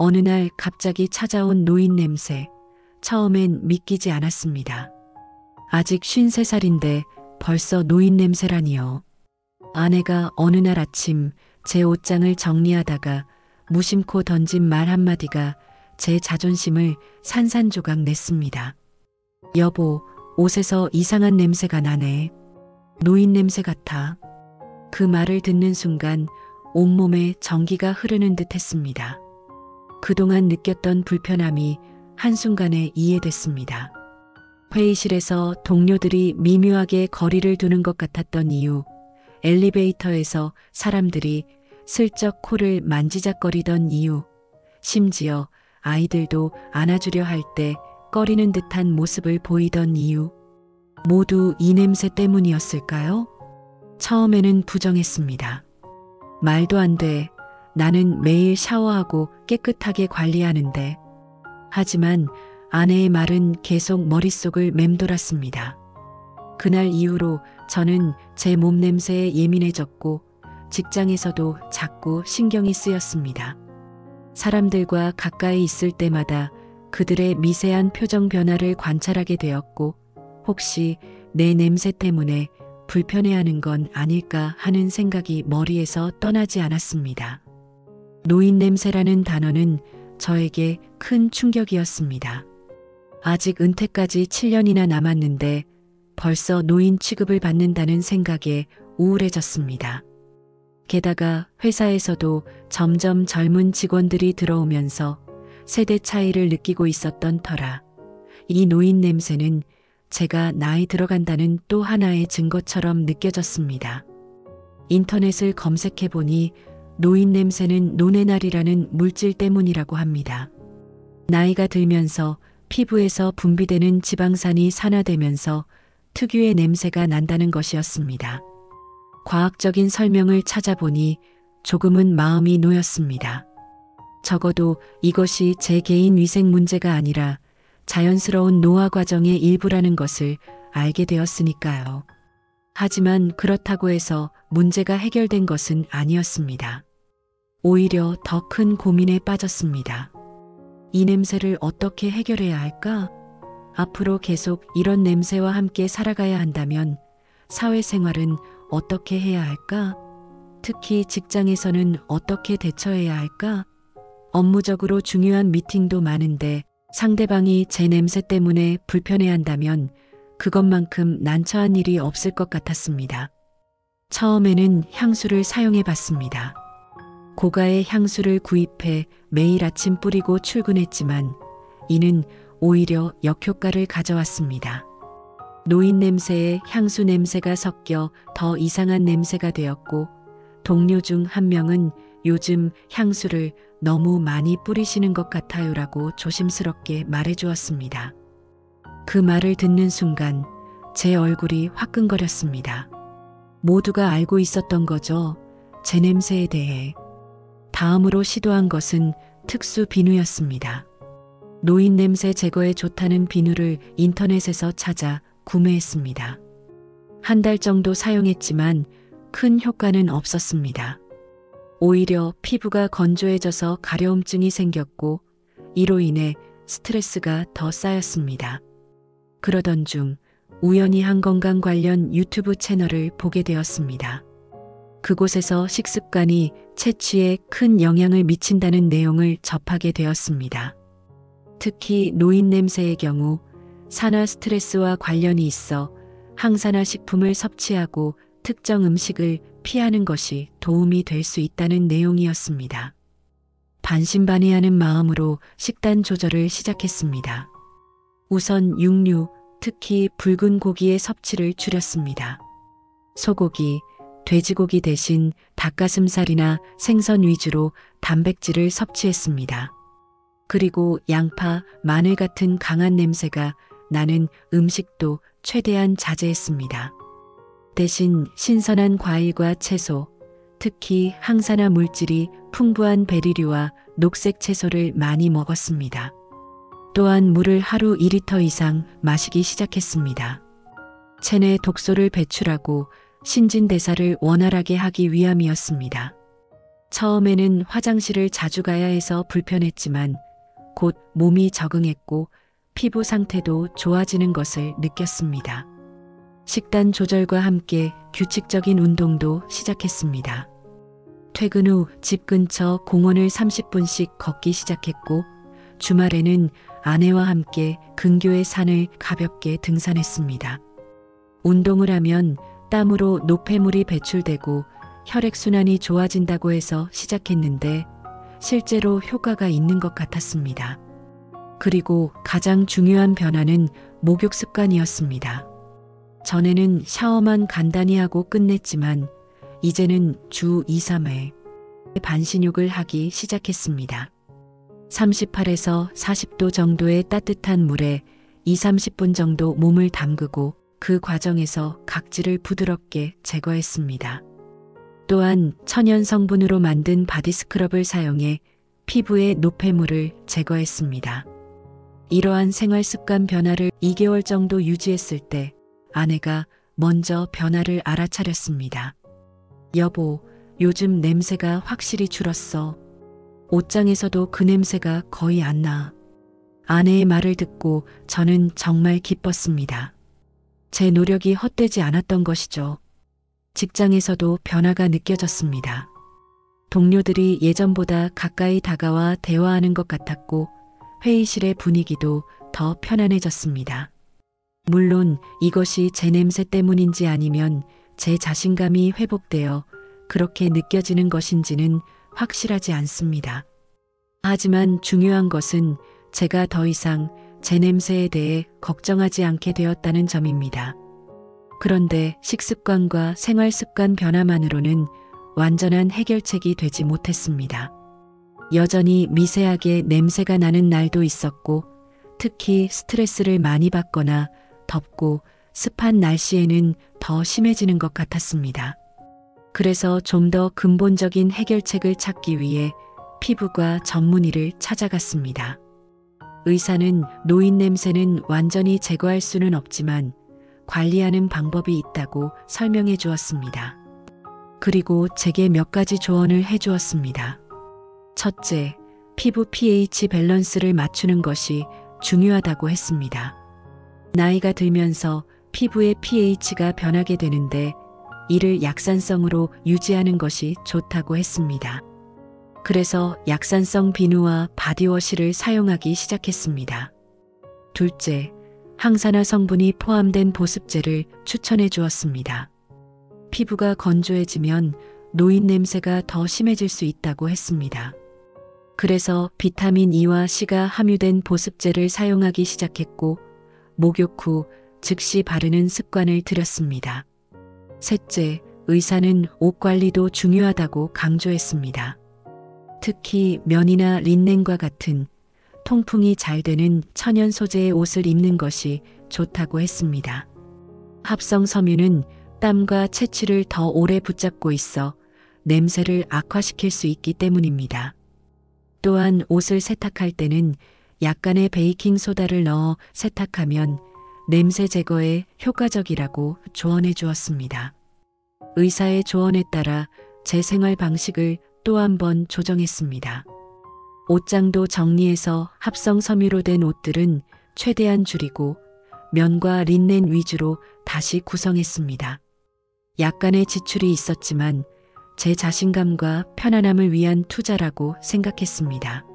어느 날 갑자기 찾아온 노인 냄새. 처음엔 믿기지 않았습니다. 아직 53살인데 벌써 노인 냄새라니요. 아내가 어느 날 아침 제 옷장을 정리하다가 무심코 던진 말 한마디가 제 자존심을 산산조각 냈습니다. 여보, 옷에서 이상한 냄새가 나네. 노인 냄새 같아. 그 말을 듣는 순간 온몸에 전기가 흐르는 듯 했습니다. 그동안 느꼈던 불편함이 한순간에 이해됐습니다. 회의실에서 동료들이 미묘하게 거리를 두는 것 같았던 이유, 엘리베이터에서 사람들이 슬쩍 코를 만지작거리던 이유, 심지어 아이들도 안아주려 할 때 꺼리는 듯한 모습을 보이던 이유, 모두 이 냄새 때문이었을까요? 처음에는 부정했습니다. 말도 안 돼. 나는 매일 샤워하고 깨끗하게 관리하는데. 하지만 아내의 말은 계속 머릿속을 맴돌았습니다. 그날 이후로 저는 제 몸 냄새에 예민해졌고 직장에서도 자꾸 신경이 쓰였습니다. 사람들과 가까이 있을 때마다 그들의 미세한 표정 변화를 관찰하게 되었고 혹시 내 냄새 때문에 불편해하는 건 아닐까 하는 생각이 머리에서 떠나지 않았습니다. 노인 냄새라는 단어는 저에게 큰 충격이었습니다. 아직 은퇴까지 7년이나 남았는데 벌써 노인 취급을 받는다는 생각에 우울해졌습니다. 게다가 회사에서도 점점 젊은 직원들이 들어오면서 세대 차이를 느끼고 있었던 터라 이 노인 냄새는 제가 나이 들어간다는 또 하나의 증거처럼 느껴졌습니다. 인터넷을 검색해보니 노인 냄새는 노네날이라는 물질 때문이라고 합니다. 나이가 들면서 피부에서 분비되는 지방산이 산화되면서 특유의 냄새가 난다는 것이었습니다. 과학적인 설명을 찾아보니 조금은 마음이 놓였습니다. 적어도 이것이 제 개인 위생 문제가 아니라 자연스러운 노화 과정의 일부라는 것을 알게 되었으니까요. 하지만 그렇다고 해서 문제가 해결된 것은 아니었습니다. 오히려 더 큰 고민에 빠졌습니다. 이 냄새를 어떻게 해결해야 할까? 앞으로 계속 이런 냄새와 함께 살아가야 한다면 사회생활은 어떻게 해야 할까? 특히 직장에서는 어떻게 대처해야 할까? 업무적으로 중요한 미팅도 많은데 상대방이 제 냄새 때문에 불편해한다면 그것만큼 난처한 일이 없을 것 같았습니다. 처음에는 향수를 사용해 봤습니다. 고가의 향수를 구입해 매일 아침 뿌리고 출근했지만 이는 오히려 역효과를 가져왔습니다. 노인 냄새에 향수 냄새가 섞여 더 이상한 냄새가 되었고 동료 중 한 명은 요즘 향수를 너무 많이 뿌리시는 것 같아요라고 조심스럽게 말해주었습니다. 그 말을 듣는 순간 제 얼굴이 화끈거렸습니다. 모두가 알고 있었던 거죠. 제 냄새에 대해. 다음으로 시도한 것은 특수 비누였습니다. 노인 냄새 제거에 좋다는 비누를 인터넷에서 찾아 구매했습니다. 한 달 정도 사용했지만 큰 효과는 없었습니다. 오히려 피부가 건조해져서 가려움증이 생겼고 이로 인해 스트레스가 더 쌓였습니다. 그러던 중 우연히 항건강 관련 유튜브 채널을 보게 되었습니다. 그곳에서 식습관이 체취에 큰 영향을 미친다는 내용을 접하게 되었습니다. 특히 노인 냄새의 경우 산화 스트레스와 관련이 있어 항산화 식품을 섭취하고 특정 음식을 피하는 것이 도움이 될 수 있다는 내용이었습니다. 반신반의하는 마음으로 식단 조절을 시작했습니다. 우선 육류, 특히 붉은 고기의 섭취를 줄였습니다. 소고기, 돼지고기 대신 닭가슴살이나 생선 위주로 단백질을 섭취했습니다. 그리고 양파, 마늘 같은 강한 냄새가 나는 음식도 최대한 자제했습니다. 대신 신선한 과일과 채소, 특히 항산화 물질이 풍부한 베리류와 녹색 채소를 많이 먹었습니다. 또한 물을 하루 2리터 이상 마시기 시작했습니다. 체내 독소를 배출하고 신진대사를 원활하게 하기 위함이었습니다. 처음에는 화장실을 자주 가야 해서 불편했지만 곧 몸이 적응했고 피부 상태도 좋아지는 것을 느꼈습니다. 식단 조절과 함께 규칙적인 운동도 시작했습니다. 퇴근 후 집 근처 공원을 30분씩 걷기 시작했고 주말에는 아내와 함께 근교의 산을 가볍게 등산했습니다. 운동을 하면 땀으로 노폐물이 배출되고 혈액순환이 좋아진다고 해서 시작했는데 실제로 효과가 있는 것 같았습니다. 그리고 가장 중요한 변화는 목욕 습관이었습니다. 전에는 샤워만 간단히 하고 끝냈지만 이제는 주 2, 3회 반신욕을 하기 시작했습니다. 38에서 40도 정도의 따뜻한 물에 2, 30분 정도 몸을 담그고 그 과정에서 각질을 부드럽게 제거했습니다. 또한 천연 성분으로 만든 바디스크럽을 사용해 피부의 노폐물을 제거했습니다. 이러한 생활 습관 변화를 2개월 정도 유지했을 때 아내가 먼저 변화를 알아차렸습니다. 여보, 요즘 냄새가 확실히 줄었어. 옷장에서도 그 냄새가 거의 안 나. 아내의 말을 듣고 저는 정말 기뻤습니다. 제 노력이 헛되지 않았던 것이죠. 직장에서도 변화가 느껴졌습니다. 동료들이 예전보다 가까이 다가와 대화하는 것 같았고 회의실의 분위기도 더 편안해졌습니다. 물론 이것이 제 냄새 때문인지 아니면 제 자신감이 회복되어 그렇게 느껴지는 것인지는 확실하지 않습니다. 하지만 중요한 것은 제가 더 이상 제 냄새에 대해 걱정하지 않게 되었다는 점입니다. 그런데 식습관과 생활습관 변화만으로는 완전한 해결책이 되지 못했습니다. 여전히 미세하게 냄새가 나는 날도 있었고 특히 스트레스를 많이 받거나 덥고 습한 날씨에는 더 심해지는 것 같았습니다. 그래서 좀 더 근본적인 해결책을 찾기 위해 피부과 전문의를 찾아갔습니다. 의사는 노인 냄새는 완전히 제거할 수는 없지만 관리하는 방법이 있다고 설명해 주었습니다. 그리고 제게 몇 가지 조언을 해 주었습니다. 첫째, 피부 pH 밸런스를 맞추는 것이 중요하다고 했습니다. 나이가 들면서 피부의 pH가 변하게 되는데 이를 약산성으로 유지하는 것이 좋다고 했습니다. 그래서 약산성 비누와 바디워시를 사용하기 시작했습니다. 둘째, 항산화 성분이 포함된 보습제를 추천해 주었습니다. 피부가 건조해지면 노인 냄새가 더 심해질 수 있다고 했습니다. 그래서 비타민 E와 C가 함유된 보습제를 사용하기 시작했고 목욕 후 즉시 바르는 습관을 들였습니다. 셋째, 의사는 옷 관리도 중요하다고 강조했습니다. 특히 면이나 린넨과 같은 통풍이 잘 되는 천연 소재의 옷을 입는 것이 좋다고 했습니다. 합성 섬유는 땀과 채취를 더 오래 붙잡고 있어 냄새를 악화시킬 수 있기 때문입니다. 또한 옷을 세탁할 때는 약간의 베이킹 소다를 넣어 세탁하면 냄새 제거에 효과적이라고 조언해 주었습니다. 의사의 조언에 따라 제 생활 방식을 또 한 번 조정했습니다. 옷장도 정리해서 합성 섬유로 된 옷들은 최대한 줄이고 면과 린넨 위주로 다시 구성했습니다. 약간의 지출이 있었지만 제 자신감과 편안함을 위한 투자라고 생각했습니다.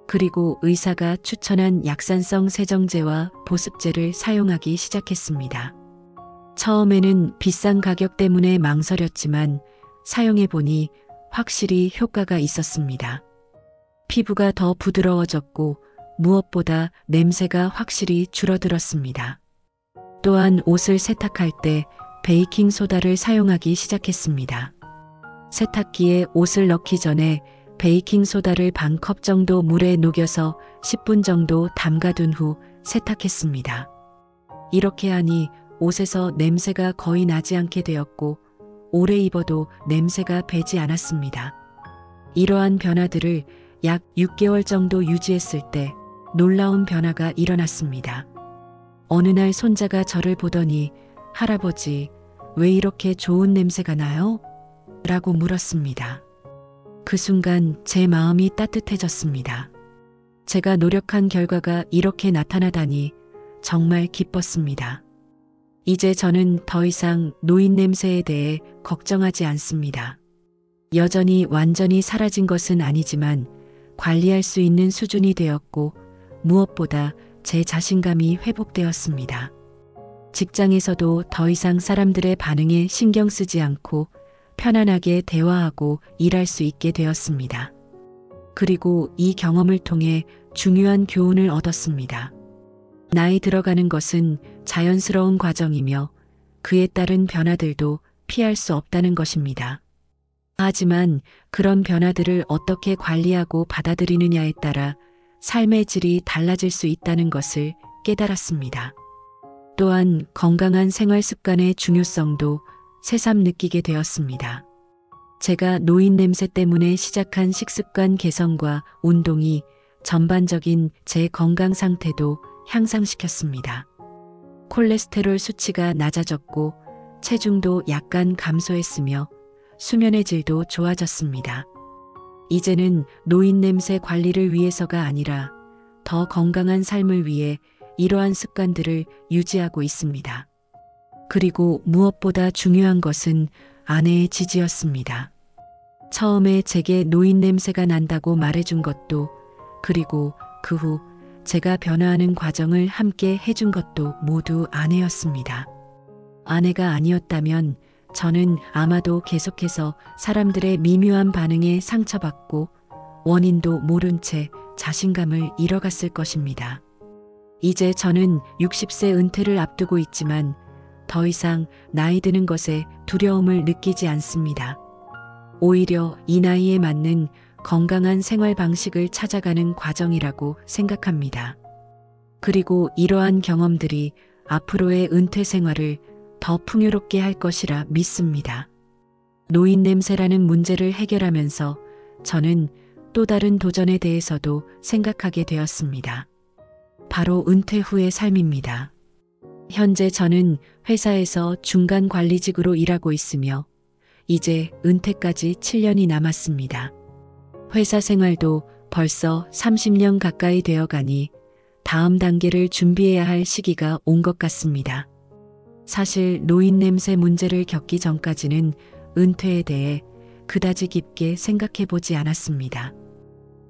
그리고 의사가 추천한 약산성 세정제와 보습제를 사용하기 시작했습니다. 처음에는 비싼 가격 때문에 망설였지만 사용해보니 확실히 효과가 있었습니다. 피부가 더 부드러워졌고 무엇보다 냄새가 확실히 줄어들었습니다. 또한 옷을 세탁할 때 베이킹 소다를 사용하기 시작했습니다. 세탁기에 옷을 넣기 전에 베이킹 소다를 반 컵 정도 물에 녹여서 10분 정도 담가둔 후 세탁했습니다. 이렇게 하니 옷에서 냄새가 거의 나지 않게 되었고 오래 입어도 냄새가 배지 않았습니다. 이러한 변화들을 약 6개월 정도 유지했을 때 놀라운 변화가 일어났습니다. 어느 날 손자가 저를 보더니 할아버지, 왜 이렇게 좋은 냄새가 나요? 라고 물었습니다. 그 순간 제 마음이 따뜻해졌습니다. 제가 노력한 결과가 이렇게 나타나다니 정말 기뻤습니다. 이제 저는 더 이상 노인 냄새에 대해 걱정하지 않습니다. 여전히 완전히 사라진 것은 아니지만 관리할 수 있는 수준이 되었고 무엇보다 제 자신감이 회복되었습니다. 직장에서도 더 이상 사람들의 반응에 신경 쓰지 않고 편안하게 대화하고 일할 수 있게 되었습니다. 그리고 이 경험을 통해 중요한 교훈을 얻었습니다. 나이 들어가는 것은 자연스러운 과정이며 그에 따른 변화들도 피할 수 없다는 것입니다. 하지만 그런 변화들을 어떻게 관리하고 받아들이느냐에 따라 삶의 질이 달라질 수 있다는 것을 깨달았습니다. 또한 건강한 생활 습관의 중요성도 새삼 느끼게 되었습니다. 제가 노인 냄새 때문에 시작한 식습관 개선과 운동이 전반적인 제 건강 상태도 향상시켰습니다. 콜레스테롤 수치가 낮아졌고 체중도 약간 감소했으며 수면의 질도 좋아졌습니다. 이제는 노인 냄새 관리를 위해서가 아니라 더 건강한 삶을 위해 이러한 습관들을 유지하고 있습니다. 그리고 무엇보다 중요한 것은 아내의 지지였습니다. 처음에 제게 노인 냄새가 난다고 말해준 것도, 그리고 그 후 제가 변화하는 과정을 함께 해준 것도 모두 아내였습니다. 아내가 아니었다면 저는 아마도 계속해서 사람들의 미묘한 반응에 상처받고 원인도 모른 채 자신감을 잃어갔을 것입니다. 이제 저는 60세 은퇴를 앞두고 있지만 더 이상 나이 드는 것에 두려움을 느끼지 않습니다. 오히려 이 나이에 맞는 건강한 생활 방식을 찾아가는 과정이라고 생각합니다. 그리고 이러한 경험들이 앞으로의 은퇴 생활을 더 풍요롭게 할 것이라 믿습니다. 노인 냄새라는 문제를 해결하면서 저는 또 다른 도전에 대해서도 생각하게 되었습니다. 바로 은퇴 후의 삶입니다. 현재 저는 회사에서 중간 관리직으로 일하고 있으며 이제 은퇴까지 7년이 남았습니다. 회사 생활도 벌써 30년 가까이 되어 가니 다음 단계를 준비해야 할 시기가 온 것 같습니다. 사실 노인 냄새 문제를 겪기 전까지는 은퇴에 대해 그다지 깊게 생각해 보지 않았습니다.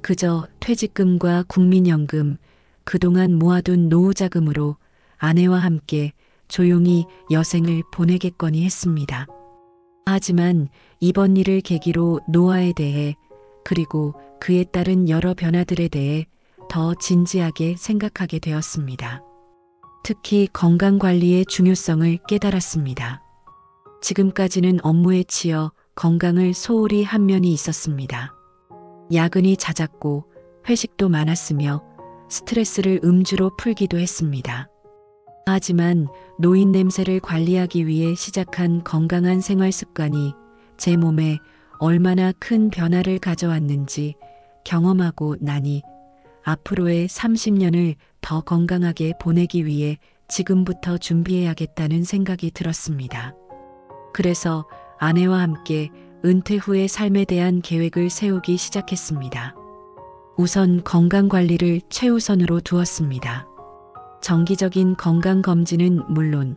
그저 퇴직금과 국민연금, 그동안 모아둔 노후자금으로 아내와 함께 조용히 여생을 보내겠거니 했습니다. 하지만 이번 일을 계기로 노화에 대해 그리고 그에 따른 여러 변화들에 대해 더 진지하게 생각하게 되었습니다. 특히 건강관리의 중요성을 깨달았습니다. 지금까지는 업무에 치여 건강을 소홀히 한 면이 있었습니다. 야근이 잦았고 회식도 많았으며 스트레스를 음주로 풀기도 했습니다. 하지만 노인 냄새를 관리하기 위해 시작한 건강한 생활 습관이 제 몸에 얼마나 큰 변화를 가져왔는지 경험하고 나니 앞으로의 30년을 더 건강하게 보내기 위해 지금부터 준비해야겠다는 생각이 들었습니다. 그래서 아내와 함께 은퇴 후의 삶에 대한 계획을 세우기 시작했습니다. 우선 건강관리를 최우선으로 두었습니다. 정기적인 건강검진은 물론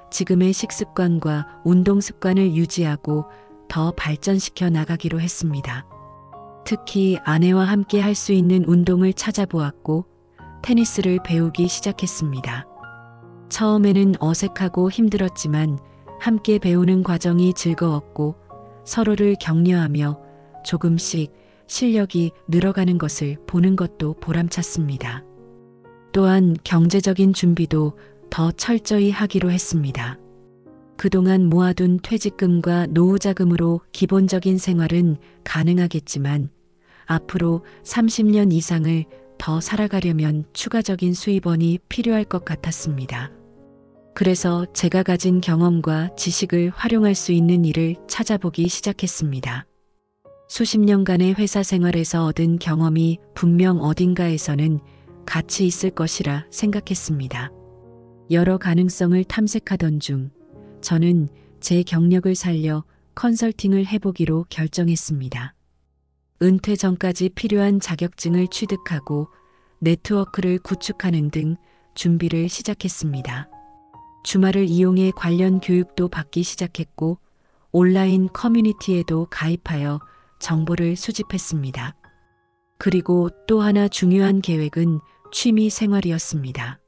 지금의 식습관과 운동습관을 유지하고 더 발전시켜 나가기로 했습니다. 특히 아내와 함께 할 수 있는 운동을 찾아보았고 테니스를 배우기 시작했습니다. 처음에는 어색하고 힘들었지만 함께 배우는 과정이 즐거웠고 서로를 격려하며 조금씩 실력이 늘어가는 것을 보는 것도 보람찼습니다. 또한 경제적인 준비도 더 철저히 하기로 했습니다. 그동안 모아둔 퇴직금과 노후자금으로 기본적인 생활은 가능하겠지만 앞으로 30년 이상을 더 살아가려면 추가적인 수입원이 필요할 것 같았습니다. 그래서 제가 가진 경험과 지식을 활용할 수 있는 일을 찾아보기 시작했습니다. 수십 년간의 회사 생활에서 얻은 경험이 분명 어딘가에서는 가치 있을 것이라 생각했습니다. 여러 가능성을 탐색하던 중 저는 제 경력을 살려 컨설팅을 해보기로 결정했습니다. 은퇴 전까지 필요한 자격증을 취득하고 네트워크를 구축하는 등 준비를 시작했습니다. 주말을 이용해 관련 교육도 받기 시작했고 온라인 커뮤니티에도 가입하여 정보를 수집했습니다. 그리고 또 하나 중요한 계획은 취미 생활이었습니다.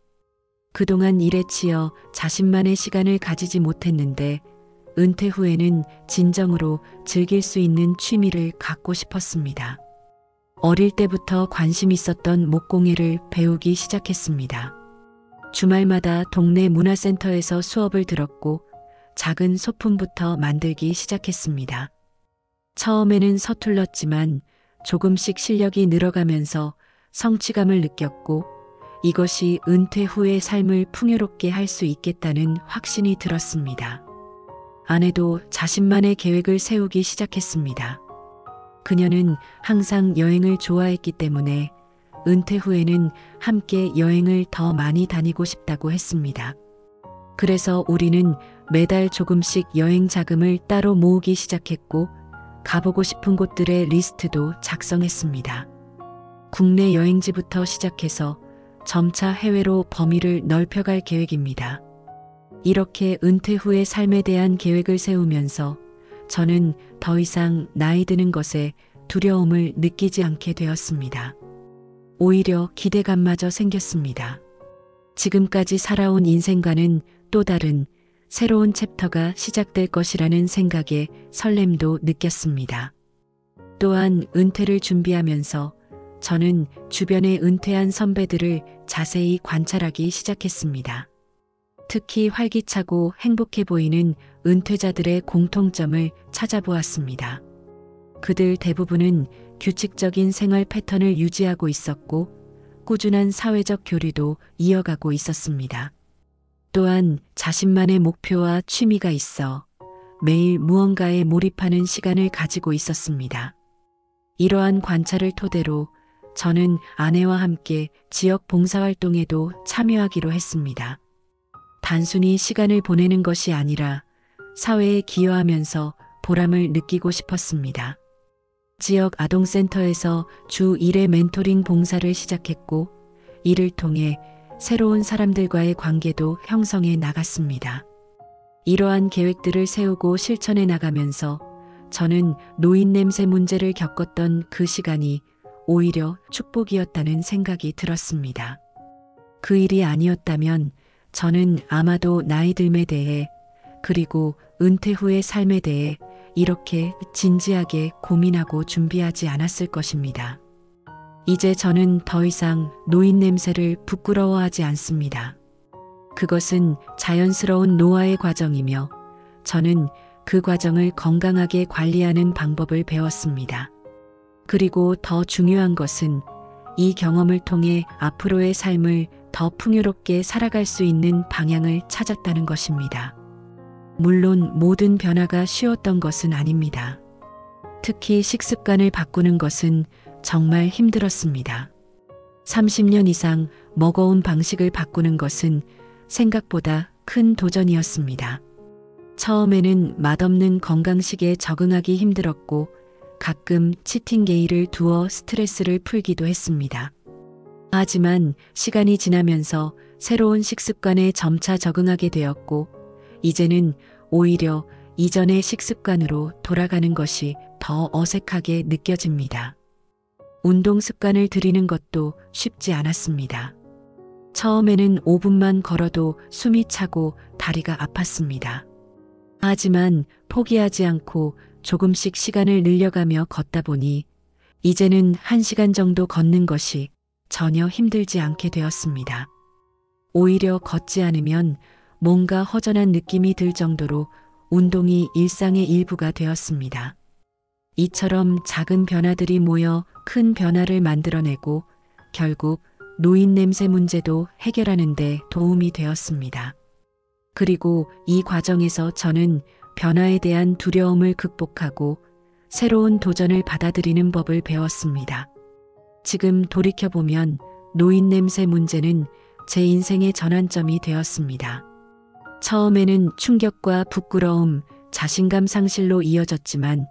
그동안 일에 치여 자신만의 시간을 가지지 못했는데 은퇴 후에는 진정으로 즐길 수 있는 취미를 갖고 싶었습니다. 어릴 때부터 관심 있었던 목공예를 배우기 시작했습니다. 주말마다 동네 문화센터에서 수업을 들었고 작은 소품부터 만들기 시작했습니다. 처음에는 서툴렀지만 조금씩 실력이 늘어가면서 성취감을 느꼈고 이것이 은퇴 후의 삶을 풍요롭게 할 수 있겠다는 확신이 들었습니다. 아내도 자신만의 계획을 세우기 시작했습니다. 그녀는 항상 여행을 좋아했기 때문에 은퇴 후에는 함께 여행을 더 많이 다니고 싶다고 했습니다. 그래서 우리는 매달 조금씩 여행 자금을 따로 모으기 시작했고 가보고 싶은 곳들의 리스트도 작성했습니다. 국내 여행지부터 시작해서 점차 해외로 범위를 넓혀갈 계획입니다. 이렇게 은퇴 후의 삶에 대한 계획을 세우면서 저는 더 이상 나이 드는 것에 두려움을 느끼지 않게 되었습니다. 오히려 기대감마저 생겼습니다. 지금까지 살아온 인생과는 또 다른 새로운 챕터가 시작될 것이라는 생각에 설렘도 느꼈습니다. 또한 은퇴를 준비하면서 저는 주변의 은퇴한 선배들을 자세히 관찰하기 시작했습니다. 특히 활기차고 행복해 보이는 은퇴자들의 공통점을 찾아보았습니다. 그들 대부분은 규칙적인 생활 패턴을 유지하고 있었고 꾸준한 사회적 교류도 이어가고 있었습니다. 또한 자신만의 목표와 취미가 있어 매일 무언가에 몰입하는 시간을 가지고 있었습니다. 이러한 관찰을 토대로 저는 아내와 함께 지역 봉사활동에도 참여하기로 했습니다. 단순히 시간을 보내는 것이 아니라 사회에 기여하면서 보람을 느끼고 싶었습니다. 지역 아동센터에서 주 1회 멘토링 봉사를 시작했고 이를 통해 새로운 사람들과의 관계도 형성해 나갔습니다. 이러한 계획들을 세우고 실천해 나가면서 저는 노인 냄새 문제를 겪었던 그 시간이 오히려 축복이었다는 생각이 들었습니다. 그 일이 아니었다면 저는 아마도 나이 듦에 대해 그리고 은퇴 후의 삶에 대해 이렇게 진지하게 고민하고 준비하지 않았을 것입니다. 이제 저는 더 이상 노인 냄새를 부끄러워하지 않습니다. 그것은 자연스러운 노화의 과정이며 저는 그 과정을 건강하게 관리하는 방법을 배웠습니다. 그리고 더 중요한 것은 이 경험을 통해 앞으로의 삶을 더 풍요롭게 살아갈 수 있는 방향을 찾았다는 것입니다. 물론 모든 변화가 쉬웠던 것은 아닙니다. 특히 식습관을 바꾸는 것은 정말 힘들었습니다. 30년 이상 먹어온 방식을 바꾸는 것은 생각보다 큰 도전이었습니다. 처음에는 맛없는 건강식에 적응하기 힘들었고 가끔 치팅데이를 두어 스트레스를 풀기도 했습니다. 하지만 시간이 지나면서 새로운 식습관에 점차 적응하게 되었고 이제는 오히려 이전의 식습관으로 돌아가는 것이 더 어색하게 느껴집니다. 운동 습관을 들이는 것도 쉽지 않았습니다. 처음에는 5분만 걸어도 숨이 차고 다리가 아팠습니다. 하지만 포기하지 않고 조금씩 시간을 늘려가며 걷다 보니 이제는 1시간 정도 걷는 것이 전혀 힘들지 않게 되었습니다. 오히려 걷지 않으면 뭔가 허전한 느낌이 들 정도로 운동이 일상의 일부가 되었습니다. 이처럼 작은 변화들이 모여 큰 변화를 만들어내고 결국 노인 냄새 문제도 해결하는 데 도움이 되었습니다. 그리고 이 과정에서 저는 변화에 대한 두려움을 극복하고 새로운 도전을 받아들이는 법을 배웠습니다. 지금 돌이켜보면 노인 냄새 문제는 제 인생의 전환점이 되었습니다. 처음에는 충격과 부끄러움, 자신감 상실로 이어졌지만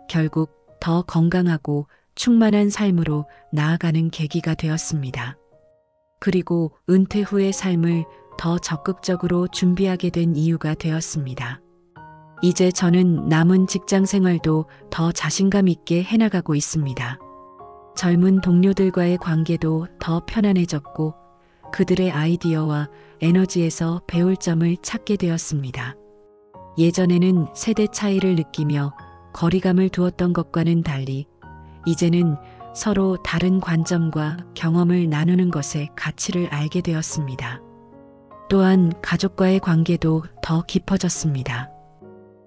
결국 더 건강하고 충만한 삶으로 나아가는 계기가 되었습니다. 그리고 은퇴 후의 삶을 더 적극적으로 준비하게 된 이유가 되었습니다. 이제 저는 남은 직장 생활도 더 자신감 있게 해나가고 있습니다. 젊은 동료들과의 관계도 더 편안해졌고 그들의 아이디어와 에너지에서 배울 점을 찾게 되었습니다. 예전에는 세대 차이를 느끼며 거리감을 두었던 것과는 달리 이제는 서로 다른 관점과 경험을 나누는 것의 가치를 알게 되었습니다. 또한 가족과의 관계도 더 깊어졌습니다.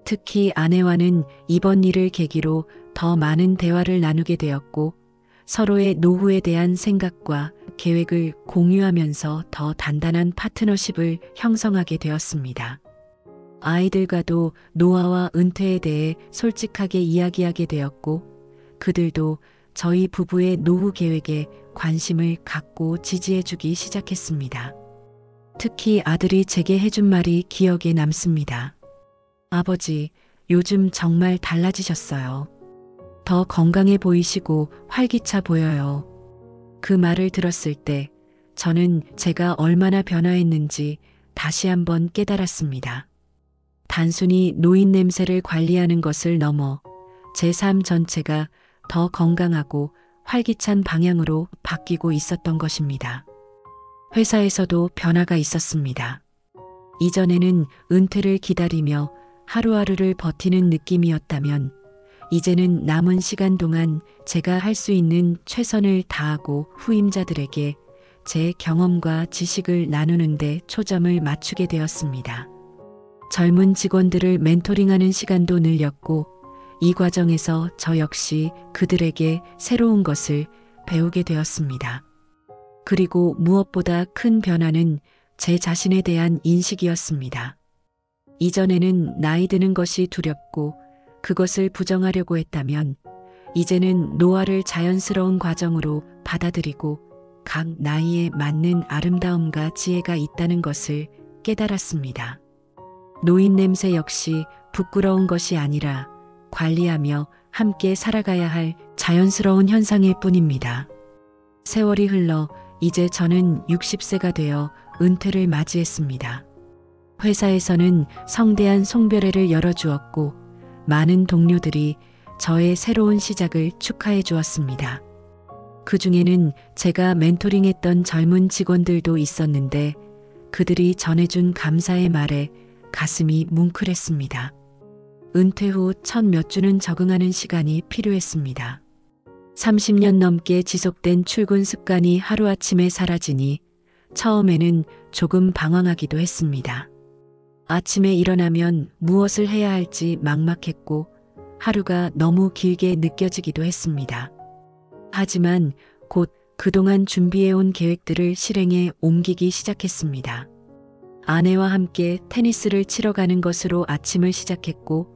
특히 아내와는 이번 일을 계기로 더 많은 대화를 나누게 되었고 서로의 노후에 대한 생각과 계획을 공유하면서 더 단단한 파트너십을 형성하게 되었습니다. 아이들과도 노화와 은퇴에 대해 솔직하게 이야기하게 되었고 그들도 저희 부부의 노후 계획에 관심을 갖고 지지해주기 시작했습니다. 특히 아들이 제게 해준 말이 기억에 남습니다. 아버지, 요즘 정말 달라지셨어요. 더 건강해 보이시고 활기차 보여요. 그 말을 들었을 때 저는 제가 얼마나 변화했는지 다시 한번 깨달았습니다. 단순히 노인 냄새를 관리하는 것을 넘어 제 삶 전체가 더 건강하고 활기찬 방향으로 바뀌고 있었던 것입니다. 회사에서도 변화가 있었습니다. 이전에는 은퇴를 기다리며 하루하루를 버티는 느낌이었다면 이제는 남은 시간 동안 제가 할 수 있는 최선을 다하고 후임자들에게 제 경험과 지식을 나누는 데 초점을 맞추게 되었습니다. 젊은 직원들을 멘토링하는 시간도 늘렸고 이 과정에서 저 역시 그들에게 새로운 것을 배우게 되었습니다. 그리고 무엇보다 큰 변화는 제 자신에 대한 인식이었습니다. 이전에는 나이 드는 것이 두렵고 그것을 부정하려고 했다면 이제는 노화를 자연스러운 과정으로 받아들이고 각 나이에 맞는 아름다움과 지혜가 있다는 것을 깨달았습니다. 노인 냄새 역시 부끄러운 것이 아니라 관리하며 함께 살아가야 할 자연스러운 현상일 뿐입니다. 세월이 흘러 이제 저는 60세가 되어 은퇴를 맞이했습니다. 회사에서는 성대한 송별회를 열어주었고 많은 동료들이 저의 새로운 시작을 축하해 주었습니다. 그 중에는 제가 멘토링했던 젊은 직원들도 있었는데 그들이 전해준 감사의 말에 가슴이 뭉클했습니다. 은퇴 후 첫 몇 주는 적응하는 시간이 필요했습니다. 30년 넘게 지속된 출근 습관이 하루아침에 사라지니 처음에는 조금 방황하기도 했습니다. 아침에 일어나면 무엇을 해야 할지 막막했고 하루가 너무 길게 느껴지기도 했습니다. 하지만 곧 그동안 준비해온 계획들을 실행에 옮기기 시작했습니다. 아내와 함께 테니스를 치러 가는 것으로 아침을 시작했고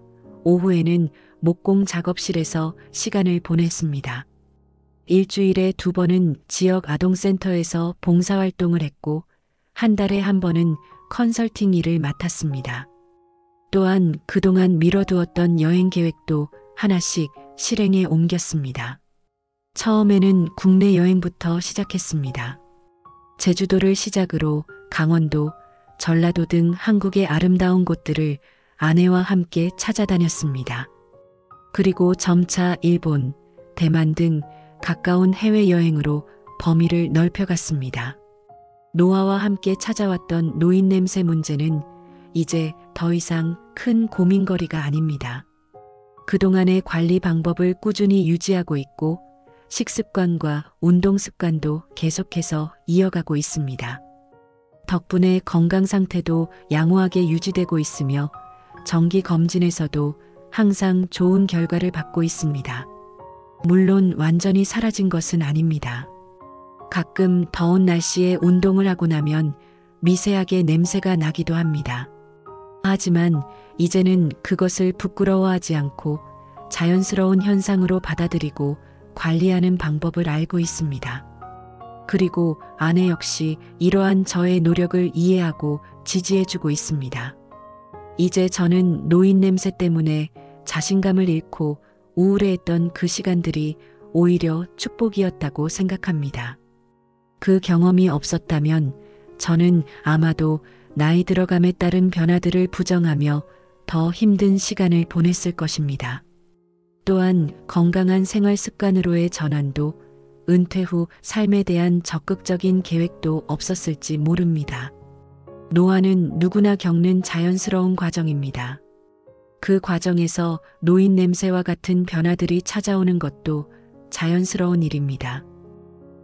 오후에는 목공 작업실에서 시간을 보냈습니다. 일주일에 2번은 지역 아동센터에서 봉사활동을 했고 한 달에 1번은 컨설팅 일을 맡았습니다. 또한 그동안 미뤄두었던 여행 계획도 하나씩 실행에 옮겼습니다. 처음에는 국내 여행부터 시작했습니다. 제주도를 시작으로 강원도, 전라도 등 한국의 아름다운 곳들을 아내와 함께 찾아다녔습니다. 그리고 점차 일본, 대만 등 가까운 해외여행으로 범위를 넓혀갔습니다. 노화와 함께 찾아왔던 노인 냄새 문제는 이제 더 이상 큰 고민거리가 아닙니다. 그동안의 관리 방법을 꾸준히 유지하고 있고 식습관과 운동 습관도 계속해서 이어가고 있습니다. 덕분에 건강 상태도 양호하게 유지되고 있으며 정기 검진에서도 항상 좋은 결과를 받고 있습니다. 물론 완전히 사라진 것은 아닙니다. 가끔 더운 날씨에 운동을 하고 나면 미세하게 냄새가 나기도 합니다. 하지만 이제는 그것을 부끄러워하지 않고 자연스러운 현상으로 받아들이고 관리하는 방법을 알고 있습니다. 그리고 아내 역시 이러한 저의 노력을 이해하고 지지해주고 있습니다. 이제 저는 노인 냄새 때문에 자신감을 잃고 우울해했던 그 시간들이 오히려 축복이었다고 생각합니다. 그 경험이 없었다면 저는 아마도 나이 들어감에 따른 변화들을 부정하며 더 힘든 시간을 보냈을 것입니다. 또한 건강한 생활 습관으로의 전환도 은퇴 후 삶에 대한 적극적인 계획도 없었을지 모릅니다. 노화는 누구나 겪는 자연스러운 과정입니다. 그 과정에서 노인 냄새와 같은 변화들이 찾아오는 것도 자연스러운 일입니다.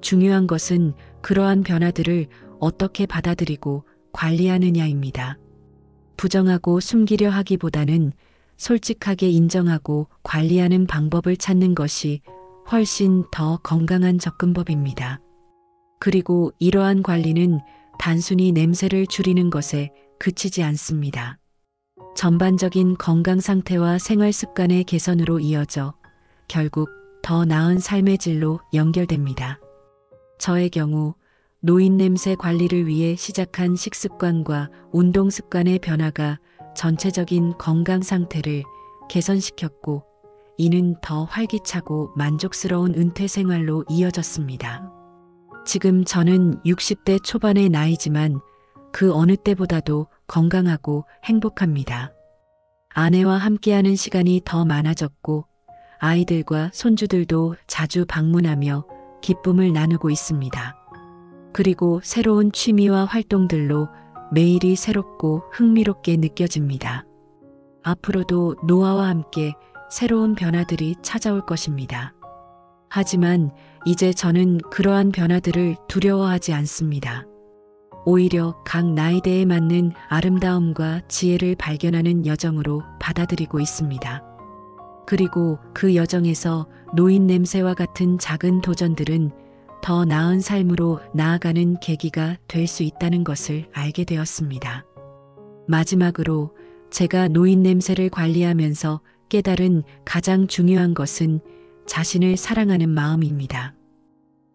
중요한 것은 그러한 변화들을 어떻게 받아들이고 관리하느냐입니다. 부정하고 숨기려 하기보다는 솔직하게 인정하고 관리하는 방법을 찾는 것이 훨씬 더 건강한 접근법입니다. 그리고 이러한 관리는 단순히 냄새를 줄이는 것에 그치지 않습니다. 전반적인 건강 상태와 생활 습관의 개선으로 이어져 결국 더 나은 삶의 질로 연결됩니다. 저의 경우 노인 냄새 관리를 위해 시작한 식습관과 운동 습관의 변화가 전체적인 건강 상태를 개선시켰고, 이는 더 활기차고 만족스러운 은퇴 생활로 이어졌습니다. 지금 저는 60대 초반의 나이지만 그 어느 때보다도 건강하고 행복합니다. 아내와 함께하는 시간이 더 많아졌고, 아이들과 손주들도 자주 방문하며 기쁨을 나누고 있습니다. 그리고 새로운 취미와 활동들로 매일이 새롭고 흥미롭게 느껴집니다. 앞으로도 노화와 함께 새로운 변화들이 찾아올 것입니다. 하지만 이제 저는 그러한 변화들을 두려워하지 않습니다. 오히려 각 나이대에 맞는 아름다움과 지혜를 발견하는 여정으로 받아들이고 있습니다. 그리고 그 여정에서 노인 냄새와 같은 작은 도전들은 더 나은 삶으로 나아가는 계기가 될 수 있다는 것을 알게 되었습니다. 마지막으로 제가 노인 냄새를 관리하면서 깨달은 가장 중요한 것은 자신을 사랑하는 마음입니다.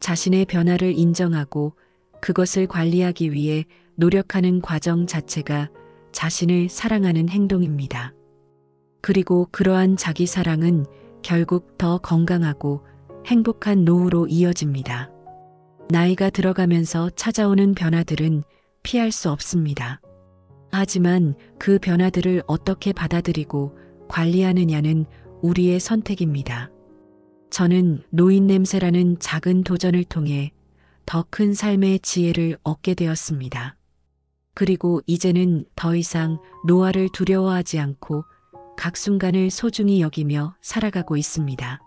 자신의 변화를 인정하고 그것을 관리하기 위해 노력하는 과정 자체가 자신을 사랑하는 행동입니다. 그리고 그러한 자기 사랑은 결국 더 건강하고 행복한 노후로 이어집니다. 나이가 들어가면서 찾아오는 변화들은 피할 수 없습니다. 하지만 그 변화들을 어떻게 받아들이고 관리하느냐는 우리의 선택입니다. 저는 노인 냄새라는 작은 도전을 통해 더 큰 삶의 지혜를 얻게 되었습니다. 그리고 이제는 더 이상 노화를 두려워하지 않고 각 순간을 소중히 여기며 살아가고 있습니다.